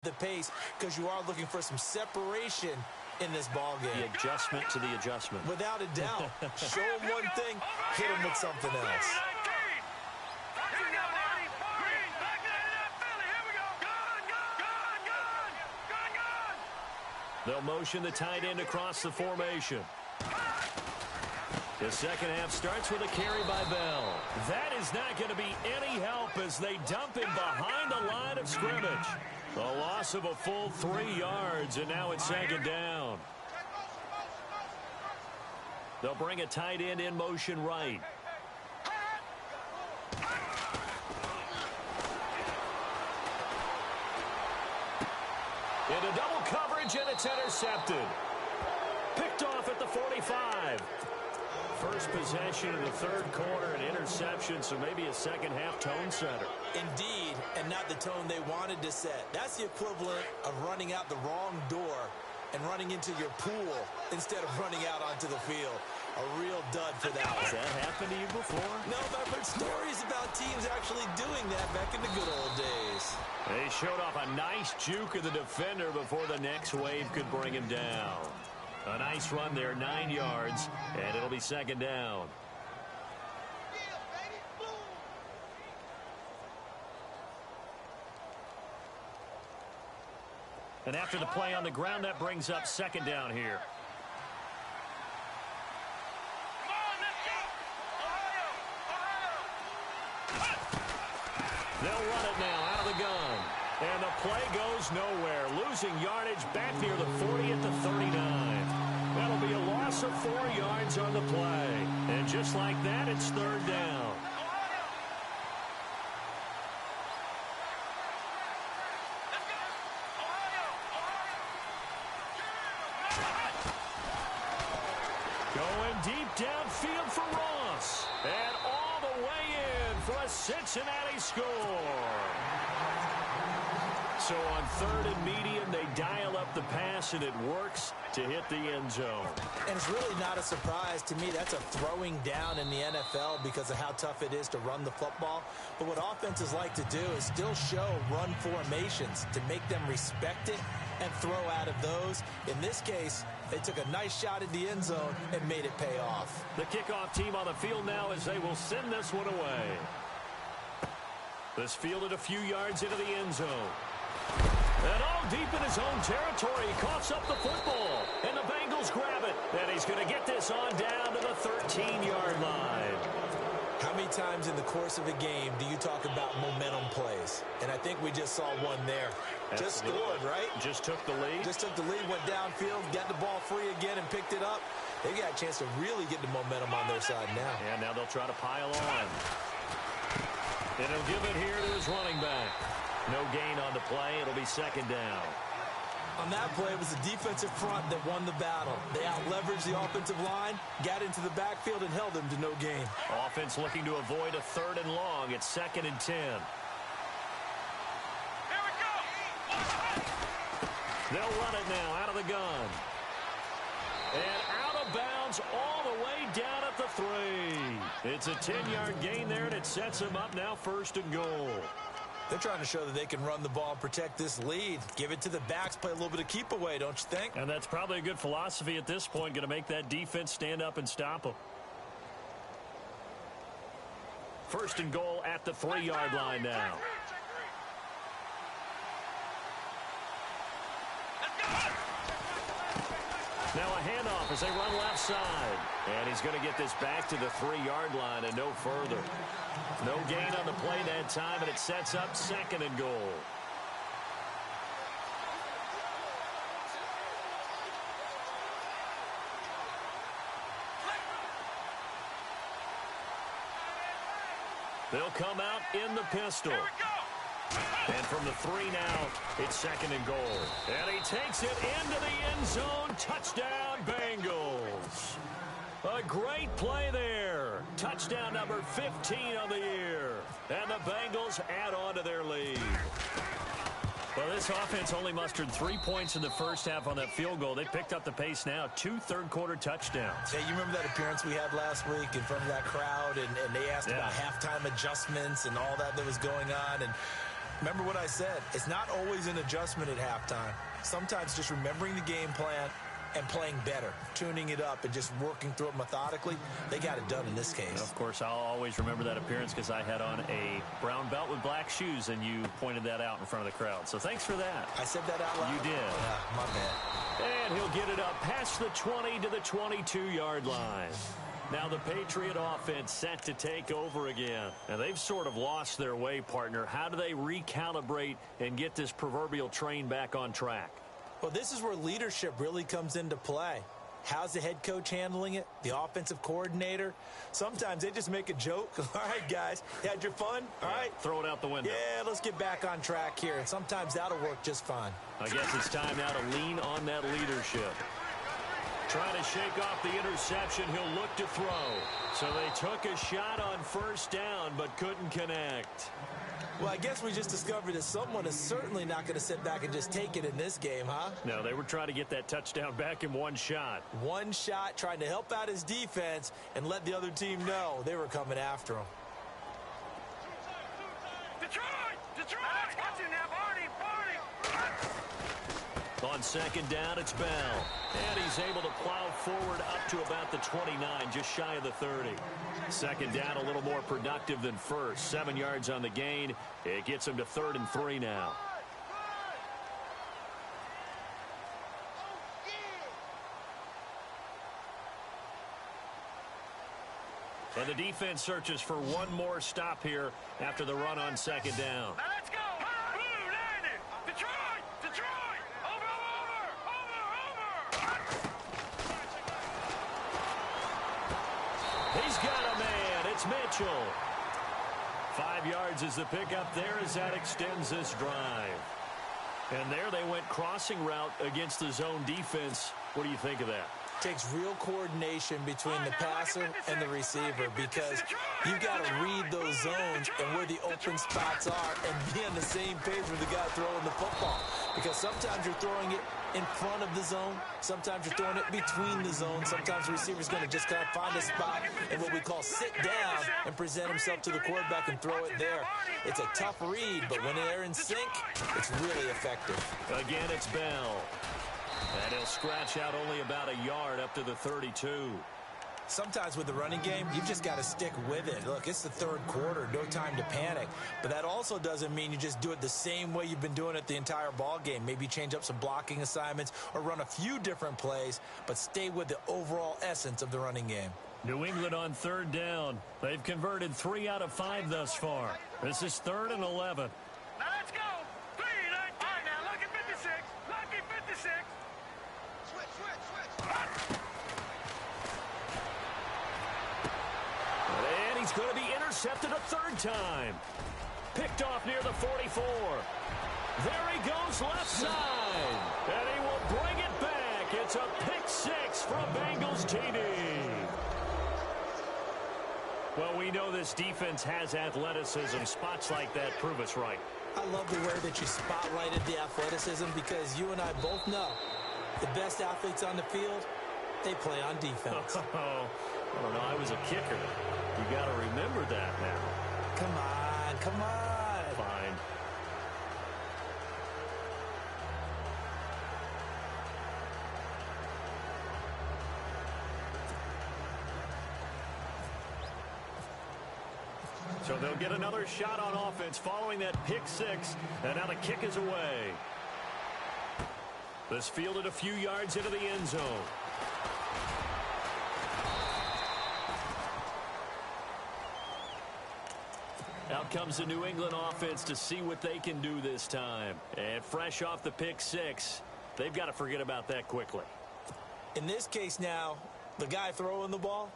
the pace because you are looking for some separation in this ball game. The adjustment to the adjustment. Without a doubt. Show them one thing, hit them with something else. They'll motion the tight end across the formation. The second half starts with a carry by Bell. That is not going to be any help as they dump him behind the line of scrimmage. A loss of a full 3 yards, and now it's second down. They'll bring a tight end in motion right. Into double coverage, and it's intercepted. Picked off at the 45. First possession of the third quarter, an interception, so maybe a second half tone setter. Indeed, and not the tone they wanted to set. That's the equivalent of running out the wrong door and running into your pool instead of running out onto the field. A real dud for that one. Has that happened to you before? No, but I've heard stories about teams actually doing that back in the good old days. They showed off a nice juke of the defender before the next wave could bring him down. A nice run there, 9 yards, and it'll be second down. And after the play on the ground, that brings up second down here. They'll run it now out of the gun. And the play goes nowhere. Losing yardage back near the 40 at the 39. That'll be a loss of 4 yards on the play. And just like that, it's third down. Going deep downfield for Ross. And all the way in for a Cincinnati score. So on third and medium, they dial up the pass, and it works to hit the end zone. And it's really not a surprise to me. That's a throwing down in the NFL because of how tough it is to run the football. But what offenses like to do is still show run formations to make them respect it and throw out of those. In this case, they took a nice shot at the end zone and made it pay off. The kickoff team on the field now as they will send this one away. This fielded a few yards into the end zone. And all deep in his own territory, he coughs up the football. And the Bengals grab it. And he's going to get this on down to the 13-yard line. How many times in the course of a game do you talk about momentum plays? And I think we just saw one there. Absolutely. Just scored, right? Just took the lead. Just took the lead, went downfield, got the ball free again, and picked it up. They got a chance to really get the momentum on their side now. And now they'll try to pile on. And he'll give it here to his running back. No gain on the play. It'll be second down. On that play, it was the defensive front that won the battle. They out-leveraged the offensive line, got into the backfield, and held them to no gain. Offense looking to avoid a third and long. It's 2nd and 10. Here we go. They'll run it now out of the gun. And out of bounds all the way down at the 3. It's a 10-yard gain there, and it sets them up now 1st and goal. They're trying to show that they can run the ball and protect this lead. Give it to the backs, play a little bit of keep away, don't you think? And that's probably a good philosophy at this point, going to make that defense stand up and stop them. 1st and goal at the 3-yard line now. Now a handoff as they run left side. And he's going to get this back to the 3-yard line and no further. No gain on the play that time, and it sets up 2nd and goal. They'll come out in the pistol. And from the 3 now, it's 2nd and goal. And he takes it into the end zone. Touchdown, Bengals. A great play there. Touchdown number 15 on the year. And the Bengals add on to their lead. Well, this offense only mustered 3 points in the first half on that field goal. They picked up the pace now. 2 third-quarter touchdowns. Hey, you remember that appearance we had last week in front of that crowd, and they asked about halftime adjustments and all that was going on, and Remember what I said. It's not always an adjustment at halftime. Sometimes just remembering the game plan and playing better, tuning it up and just working through it methodically. They got it done in this case. And of course, I'll always remember that appearance because I had on a brown belt with black shoes, and you pointed that out in front of the crowd. So thanks for that. I said that out loud? You did. Yeah, my bad. And he'll get it up past the 20 to the 22-yard line. Now the Patriot offense set to take over again. And they've sort of lost their way, partner. How do they recalibrate and get this proverbial train back on track? Well, this is where leadership really comes into play. How's the head coach handling it? The offensive coordinator? Sometimes they just make a joke. All right, guys, you had your fun? All right. Throw it out the window. Yeah, let's get back on track here. And sometimes that'll work just fine. I guess it's time now to lean on that leadership. Trying to shake off the interception. He'll look to throw. So they took a shot on first down, but couldn't connect. Well, I guess we just discovered that someone is certainly not going to sit back and just take it in this game, huh? No, they were trying to get that touchdown back in one shot. One shot, trying to help out his defense and let the other team know they were coming after him. Detroit! Watch it now, Barney! On second down, it's Bell. And he's able to plow forward up to about the 29, just shy of the 30. Second down, a little more productive than first. 7 yards on the gain. It gets him to 3rd and 3 now. And the defense searches for one more stop here after the run on second down. Now let's go! Blue landed! Detroit! Over! He's got a man. It's Mitchell. 5 yards is the pickup there as that extends this drive. And there they went crossing route against the zone defense. What do you think of that? Takes real coordination between the passer and the receiver because you've got to read those zones and where the open spots are and be on the same page with the guy throwing the football. Because sometimes you're throwing it in front of the zone. Sometimes you're throwing it between the zones. Sometimes the receiver's going to just kind of find a spot and what we call sit down and present himself to the quarterback and throw it there. It's a tough read, but when they're in sync, it's really effective. Again, it's Bell. And he'll scratch out only about a yard up to the 32. Sometimes with the running game, you've just got to stick with it. Look, it's the third quarter, no time to panic. But that also doesn't mean you just do it the same way you've been doing it the entire ball game. Maybe change up some blocking assignments or run a few different plays, but stay with the overall essence of the running game. New England on 3rd down. They've converted 3 out of 5 thus far. This is 3rd and 11. Now let's go! All right, now look at 56. Lucky 56. And he's going to be intercepted a 3rd time. Picked off near the 44. There he goes left side. And he will bring it back. It's a pick 6 from Bengals TD. Well, we know this defense has athleticism. Spots like that prove us right. I love the way that you spotlighted the athleticism because you and I both know the best athletes on the field, they play on defense. Oh, I don't know. I was a kicker. You got to remember that now. Come on. Fine. So they'll get another shot on offense following that pick 6, and now the kick is away. This fielded a few yards into the end zone. Out comes the New England offense to see what they can do this time. And fresh off the pick 6, they've got to forget about that quickly. In this case now, the guy throwing the ball,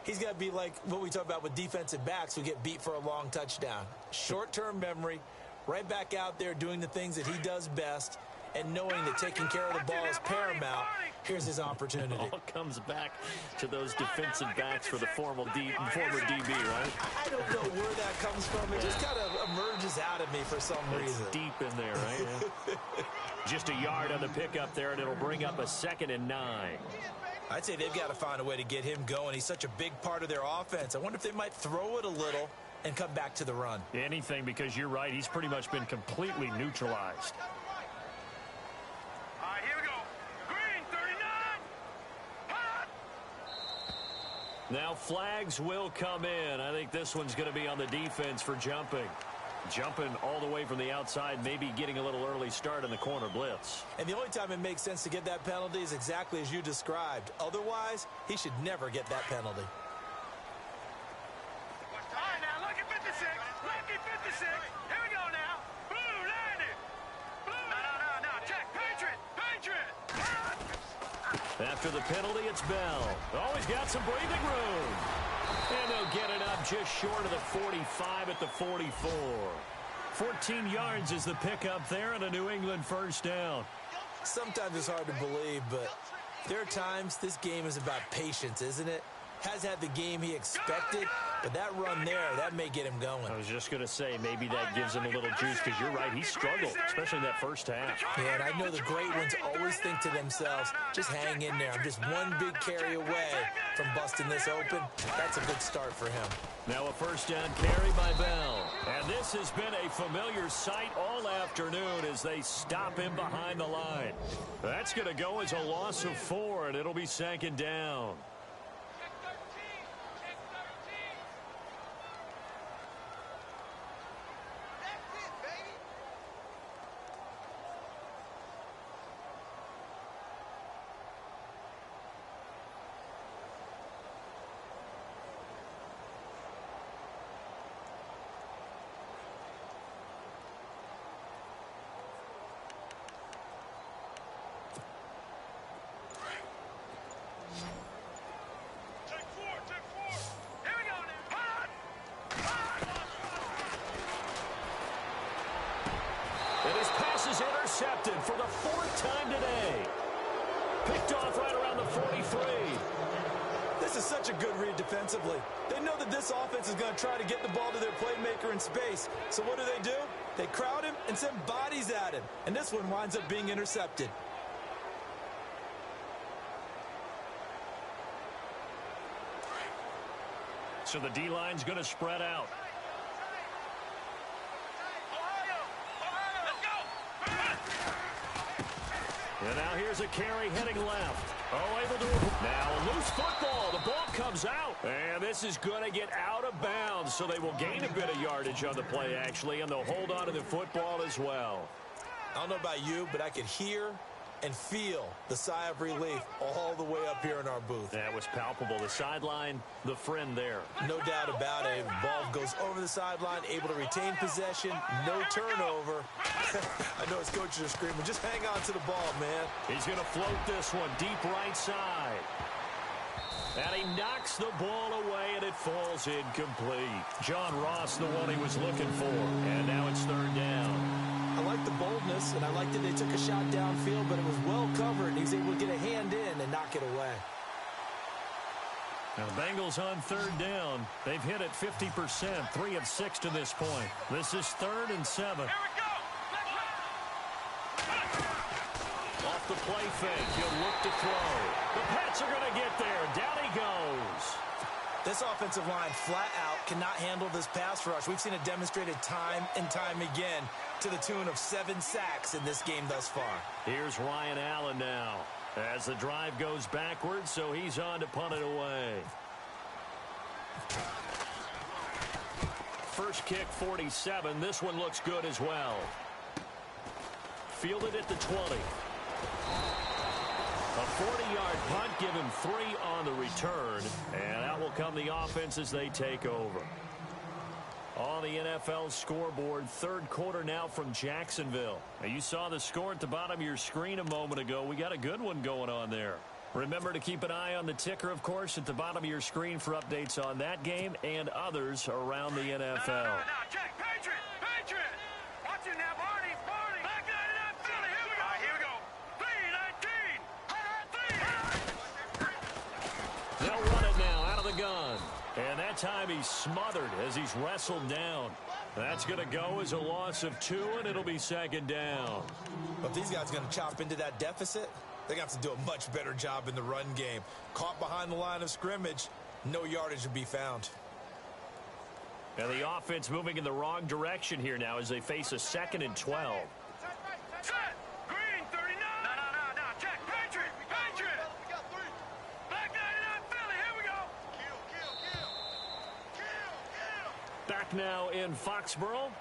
he's got to be like what we talk about with defensive backs who get beat for a long touchdown. Short-term memory, right back out there doing the things that he does best, and knowing that taking care of the ball is paramount. Here's his opportunity. It all comes back to those defensive backs for the former DB, right? I don't know where that comes from. It just kind of emerges out of me for some reason. It's deep in there, right? Yeah. Just a yard on the pickup there, and it'll bring up a 2nd and 9. I'd say they've got to find a way to get him going. He's such a big part of their offense. I wonder if they might throw it a little and come back to the run. Anything, because you're right. He's pretty much been completely neutralized. All right, here we go. Green, 39. Hot. Now flags will come in. I think this one's going to be on the defense for jumping. Jumping all the way from the outside, maybe getting a little early start in the corner blitz. And the only time it makes sense to get that penalty is exactly as you described. Otherwise, he should never get that penalty. All right, now, lucky 56. Lucky 56. Here we go now. Blue, 90. Blue. No. Check. Patriot. Hot. After the penalty, it's Bell. Always got some breathing room. And they'll get it up just short of the 45 at the 44. 14 yards is the pickup there and a New England first down. Sometimes it's hard to believe, but there are times this game is about patience, isn't it? Hasn't had the game he expected, but that run there, that may get him going. I was just going to say, maybe that gives him a little juice, because you're right, he struggled, especially in that first half. Yeah, and I know the great ones always think to themselves, just hang in there. I'm just one big carry away from busting this open. That's a good start for him. Now a first down carry by Bell. And this has been a familiar sight all afternoon as they stop him behind the line. That's going to go as a loss of 4, and it'll be second down. Intercepted for the 4th time today. Picked off right around the 43. This is such a good read defensively. They know that this offense is going to try to get the ball to their playmaker in space. So what do? They crowd him and send bodies at him. And this one winds up being intercepted. So the D-line's going to spread out. And now here's a carry heading left. Oh, able to... Now a loose football. The ball comes out. And this is going to get out of bounds, so they will gain a bit of yardage on the play, actually, and they'll hold on to the football as well. I don't know about you, but I could hear and feel the sigh of relief all the way up here in our booth. That was palpable. The sideline, the friend there. No doubt about it. Ball goes over the sideline, able to retain possession, no turnover. I know his coaches are screaming, just hang on to the ball, man. He's going to float this one deep right side. And he knocks the ball away, and it falls incomplete. John Ross, the one he was looking for. And now it's 3rd down. I like the boldness, and I like that they took a shot downfield, but it was well covered, and he was able to get a hand in and knock it away. Now the Bengals on 3rd down. They've hit it 50%, 3 of 6 to this point. This is 3rd and 7. Off the play fake, he'll look to throw. The Pats are going to get there. Down he goes. This offensive line flat out cannot handle this pass rush. We've seen it demonstrated time and time again to the tune of 7 sacks in this game thus far. Here's Ryan Allen now as the drive goes backwards, so he's on to punt it away. First kick, 47. This one looks good as well. Fielded at the 20. A 40-yard punt, give him 3 on the return, and out will come the offense as they take over. On the NFL scoreboard, 3rd quarter now from Jacksonville. Now, you saw the score at the bottom of your screen a moment ago. We got a good one going on there. Remember to keep an eye on the ticker, of course, at the bottom of your screen for updates on that game and others around the NFL. No, check. Patriot. Watch it now, Barney. Back line it up. Here we go. All right, here we go. 3-19. They'll run it now out of the gun. And that time he's smothered as he's wrestled down. That's going to go as a loss of 2, and it'll be 2nd down. But if these guys are going to chop into that deficit, they're going to have to do a much better job in the run game. Caught behind the line of scrimmage, no yardage to be found. And the offense moving in the wrong direction here now as they face a 2nd and 12. Set. Green, 39. No. Check. Patriot. Black 99 Philly. Here we go. Kill. Back now in Foxborough.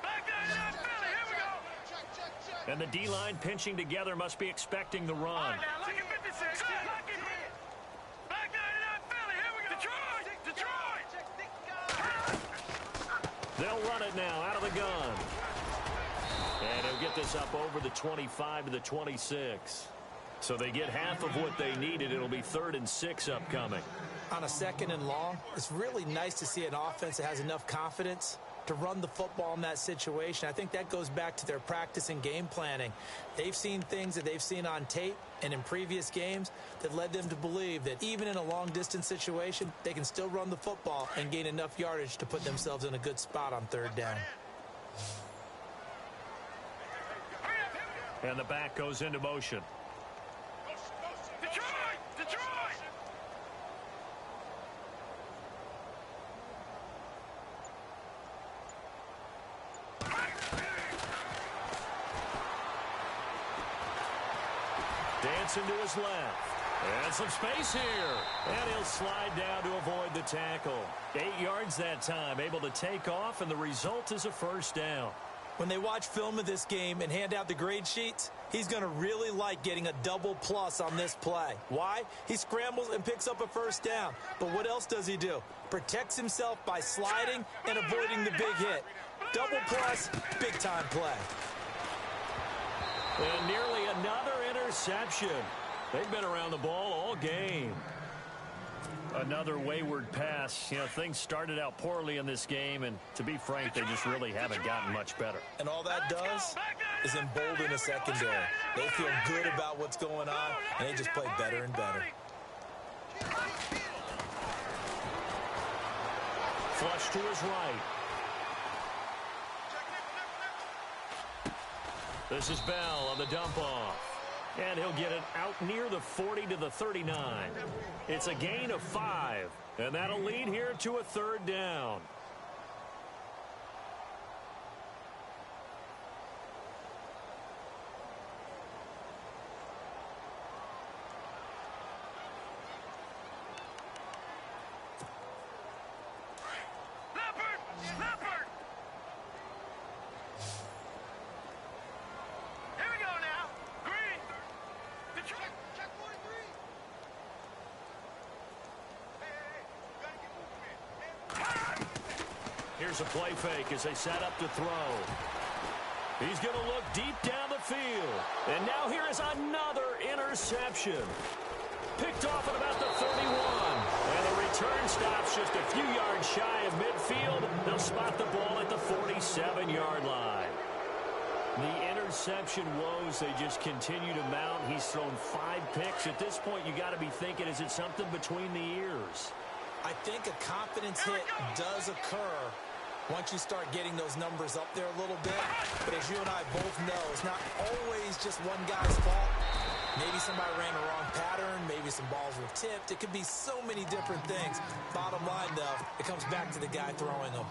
Black 99 Philly. Here we go. And the D-line pinching together must be expecting the run. All right, now, lucky 56. Lucky. Black 99 Philly. Here we go. Detroit. They'll run it now out of the gun. And he'll get this up over the 25 to the 26. So they get half of what they needed. It'll be 3rd and 6 upcoming. On a 2nd and long, it's really nice to see an offense that has enough confidence to run the football in that situation. I think that goes back to their practice and game planning. They've seen things that they've seen on tape and in previous games that led them to believe that even in a long-distance situation, they can still run the football and gain enough yardage to put themselves in a good spot on 3rd down. And the back goes into motion. Detroit. Dancing to his left. And some space here. And he'll slide down to avoid the tackle. 8 yards that time, able to take off, and the result is a 1st down. When they watch film of this game and hand out the grade sheets, he's going to really like getting a double plus on this play. Why? He scrambles and picks up a 1st down. But what else does he do? Protects himself by sliding and avoiding the big hit. Double plus, big-time play. And nearly another interception. They've been around the ball all game. Another wayward pass. You know, things started out poorly in this game, and to be frank, they just really haven't gotten much better. And all that does is embolden a secondary. They feel good about what's going on, and they just play better and better. Flush to his right. This is Bell on the dump off. And he'll get it out near the 40 to the 39. It's a gain of 5. And that'll lead here to a 3rd down. Leopard. Here we go now. Green. Detroit. Check 43. Here's a play fake as they set up to throw. He's going to look deep down the field. And now here is another interception. Picked off at about the 31. And the return stops just a few yards shy of midfield. They'll spot the ball at the 47-yard line. The interception woes, they just continue to mount. He's thrown 5 picks. At this point, you got to be thinking, is it something between the ears? I think a confidence hit does occur once you start getting those numbers up there a little bit. But as you and I both know, it's not always just one guy's fault. Maybe somebody ran the wrong pattern. Maybe some balls were tipped. It could be so many different things. Bottom line, though, it comes back to the guy throwing them.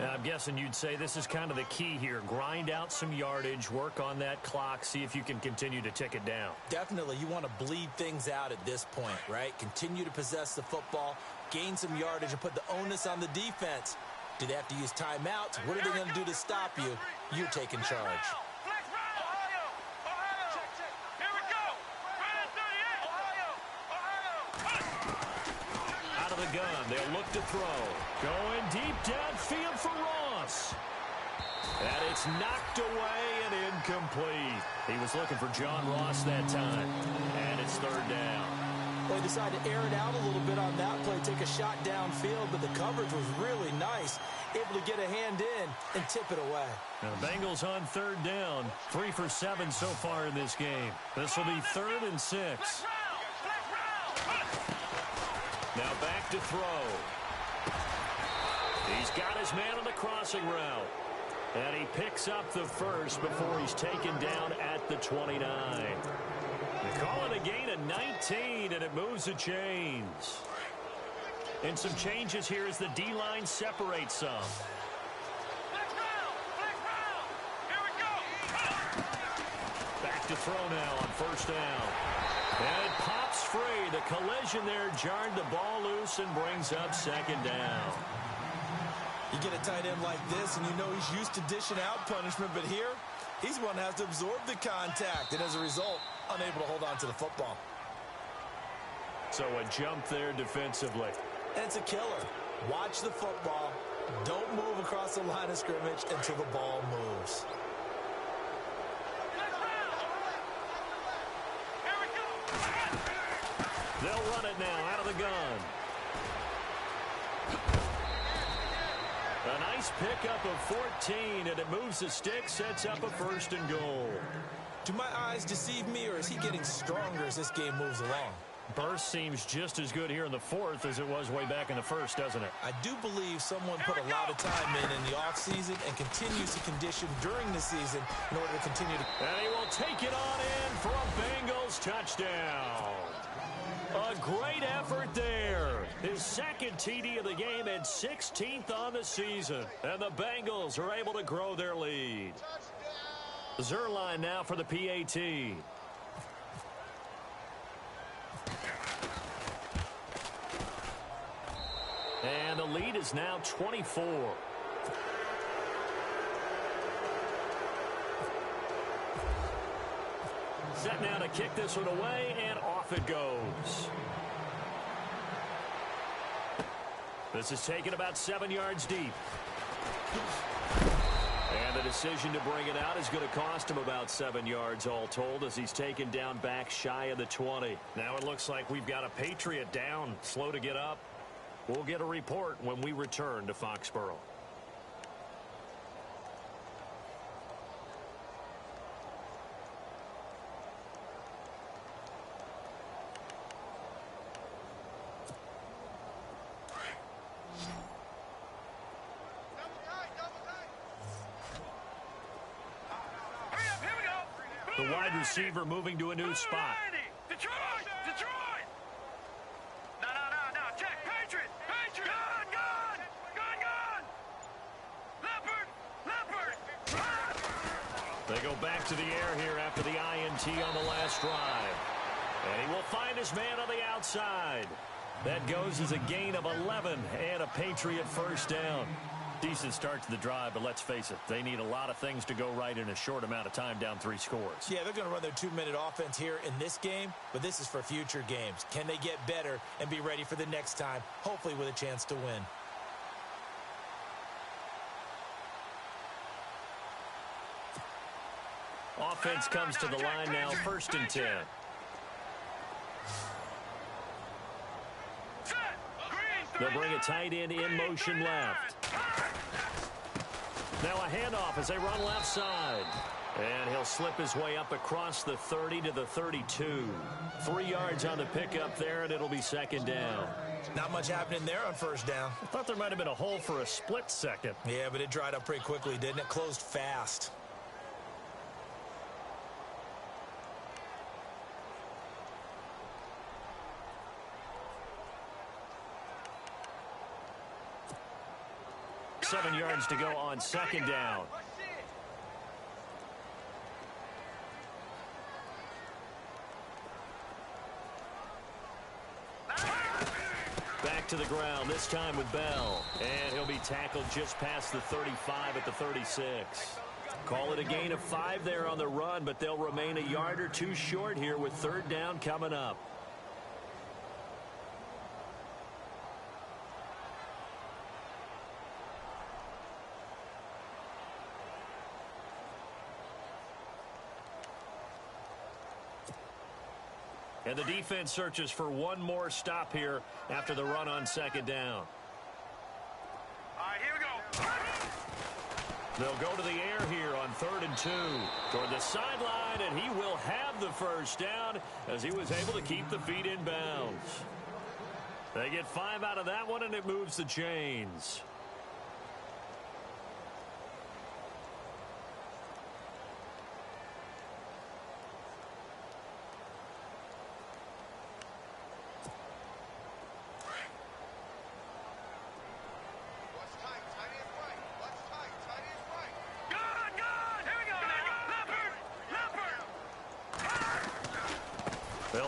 And I'm guessing you'd say this is kind of the key here. Grind out some yardage, work on that clock, see if you can continue to tick it down. Definitely, you want to bleed things out at this point, right? Continue to possess the football, gain some yardage, and put the onus on the defense. Do they have to use timeouts? What are they going to do to stop you? You're taking charge. Out of the gun, they'll look to throw. Going deep downfield for Ross. And it's knocked away and incomplete. He was looking for John Ross that time. And it's 3rd down. They decided to air it out a little bit on that play, take a shot downfield, but the coverage was really nice. Able to get a hand in and tip it away. Now the Bengals on 3rd down. 3 for 7 so far in this game. This will be 3rd and 6. Now back to throw. He's got his man on the crossing route. And he picks up the first before he's taken down at the 29. They call it a gain of 19, and it moves the chains. And some changes here as the D-line separates some. Here we go. Back to throw now on first down. And it pops free. The collision there jarred the ball loose and brings up second down. You get a tight end like this, and you know he's used to dishing out punishment, but here, he's one that has to absorb the contact, and as a result, unable to hold on to the football. So a jump there defensively. And it's a killer. Watch the football. Don't move across the line of scrimmage until the ball moves. They'll run it now out of the gun. A nice pickup of 14, and it moves the stick, sets up a first and goal. Do my eyes deceive me, or is he getting stronger as this game moves along? Burst seems just as good here in the fourth as it was way back in the first, doesn't it? I do believe someone put a lot of time in the offseason and continues to condition during the season in order to continue to... And he will take it on in for a Bengals touchdown. A great effort there. His second TD of the game and 16th on the season. And the Bengals are able to grow their lead. Zerline now for the PAT. And the lead is now 24. Set now to kick this one away, and off it goes. This is taken about 7 yards deep. And the decision to bring it out is going to cost him about 7 yards all told as he's taken down back shy of the 20. Now it looks like we've got a Patriot down, slow to get up. We'll get a report when we return to Foxborough. The wide receiver moving to a new spot. Detroit! Detroit! No. Check. Patriot! Gun! Leopard! They go back to the air here after the INT on the last drive. And he will find his man on the outside. That goes as a gain of 11 and a Patriot first down. Decent start to the drive, but let's face it, they need a lot of things to go right in a short amount of time, down 3 scores. Yeah, they're going to run their 2-minute offense here in this game, but this is for future games. Can they get better and be ready for the next time, hopefully with a chance to win? Offense comes to the line now, 1st and 10. They'll bring a tight end in motion left. Now a handoff as they run left side. And he'll slip his way up across the 30 to the 32. 3 yards on the pickup there, and it'll be second down. Not much happening there on first down. I thought there might have been a hole for a split second. Yeah, but it dried up pretty quickly, didn't it? Closed fast. Seven yards to go on second down. Back to the ground, this time with Bell. And he'll be tackled just past the 35 at the 36. Call it a gain of 5 there on the run, but they'll remain a yard or two short here with third down coming up. And the defense searches for one more stop here after the run on second down. All right, here we go. They'll go to the air here on 3rd and 2. Toward the sideline, and he will have the first down as he was able to keep the feet in bounds. They get 5 out of that one, and it moves the chains.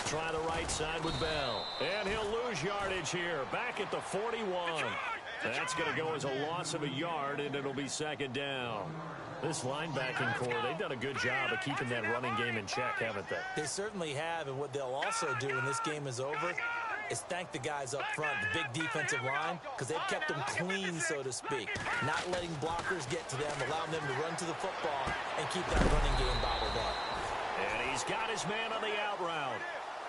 try the right side with Bell. And he'll lose yardage here. Back at the 41. That's going to go as a loss of a yard, and it'll be second down. This linebacking core, they've done a good job of keeping that running game in check, haven't they? They certainly have, and what they'll also do when this game is over is thank the guys up front, the big defensive line, because they've kept them clean, so to speak. Not letting blockers get to them, allowing them to run to the football and keep that running game bottled up. And he's got his man on the out route.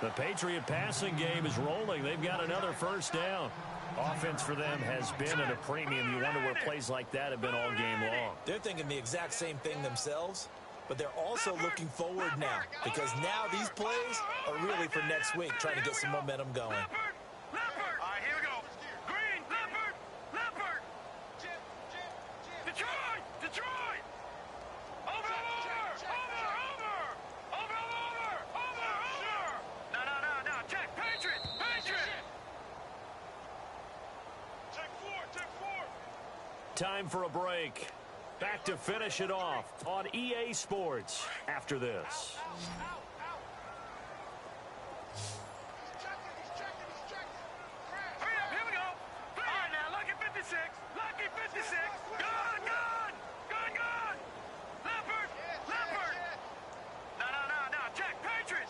The Patriot passing game is rolling. They've got another first down. Offense for them has been at a premium. You wonder where plays like that have been all game long. They're thinking the exact same thing themselves, but they're also looking forward now because now these plays are really for next week, trying to get some momentum going. Leopard! All right, here we go. Green, Leopard! Leopard! Detroit! Detroit! Over! No. Check, Patriot! Check four! Time for a break. Back to finish it off on EA Sports after this. Hurry up, here we go. All right, now, lucky 56. Lucky 56. Gun! Leopard! No. Check, Patriot!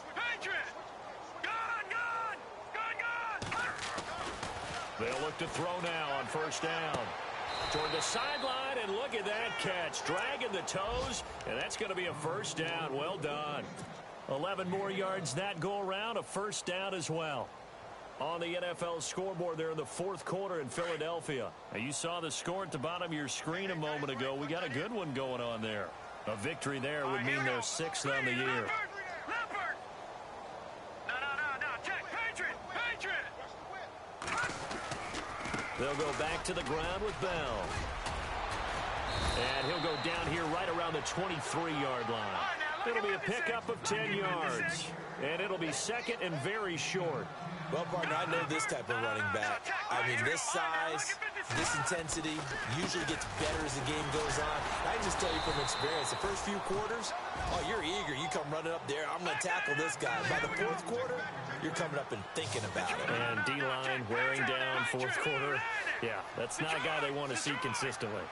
Gun! They'll look to throw now on first down. Toward the sideline, and look at that catch. Dragging the toes, and that's going to be a first down. Well done. 11 more yards that go around, a first down as well. On the NFL scoreboard there in the fourth quarter in Philadelphia. Now, you saw the score at the bottom of your screen a moment ago. We got a good one going on there. A victory there would mean their sixth on the year. Leopard! No. Check, Patriot! They'll go back to the ground with Bell. And he'll go down here right around the 23-yard line. It'll be a pickup of 10 yards. And it'll be second and very short. Well, partner, I know this type of running back. I mean, this size, this intensity usually gets better as the game goes on. I can just tell you from experience, the first few quarters, oh, you're eager. You come running up there, I'm going to tackle this guy. By the fourth quarter, you're coming up and thinking about it. And D-line wearing down fourth quarter. Yeah, that's not a guy they want to see consistently.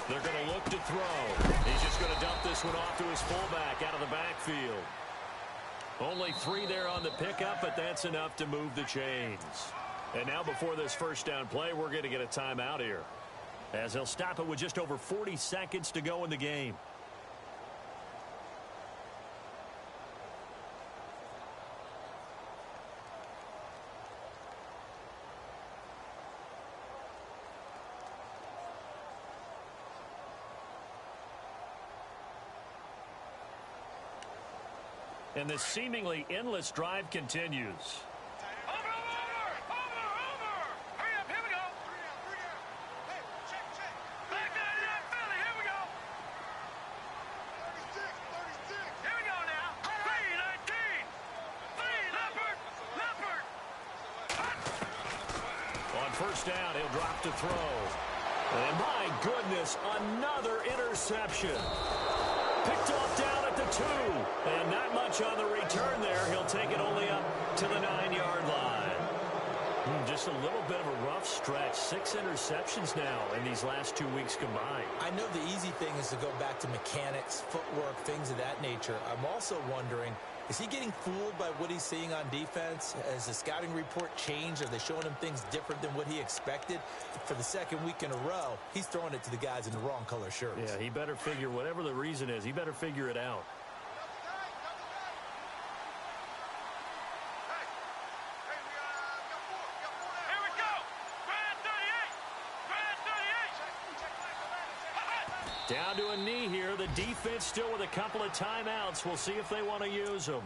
They're going to look to throw. He's just going to dump this one off to his fullback out of the backfield. Only 3 there on the pickup, but that's enough to move the chains. And now before this first down play, we're going to get a timeout here, as they'll stop it with just over 40 seconds to go in the game. And this seemingly endless drive continues. Over! Hurry up, here we go. Hey, check. Back down in that Philly, here we go. 36. Here we go now. 3-19. Leopard. On first down, he'll drop to throw. And my goodness, another interception. Picked off down at the 2. And not much on the return there. He'll take it only up to the 9-yard line. Just a little bit of a rough stretch. 6 interceptions now in these last 2 weeks combined. I know the easy thing is to go back to mechanics, footwork, things of that nature. I'm also wondering, is he getting fooled by what he's seeing on defense? Has the scouting report changed? Are they showing him things different than what he expected? For the second week in a row, he's throwing it to the guys in the wrong color shirts. Yeah, he better figure, whatever the reason is, he better figure it out. Here we go. Brad 38. Down to a knee here. The defense still with a couple of timeouts. We'll see if they want to use them.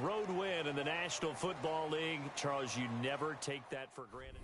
road win in the National Football League. Charles, you never take that for granted.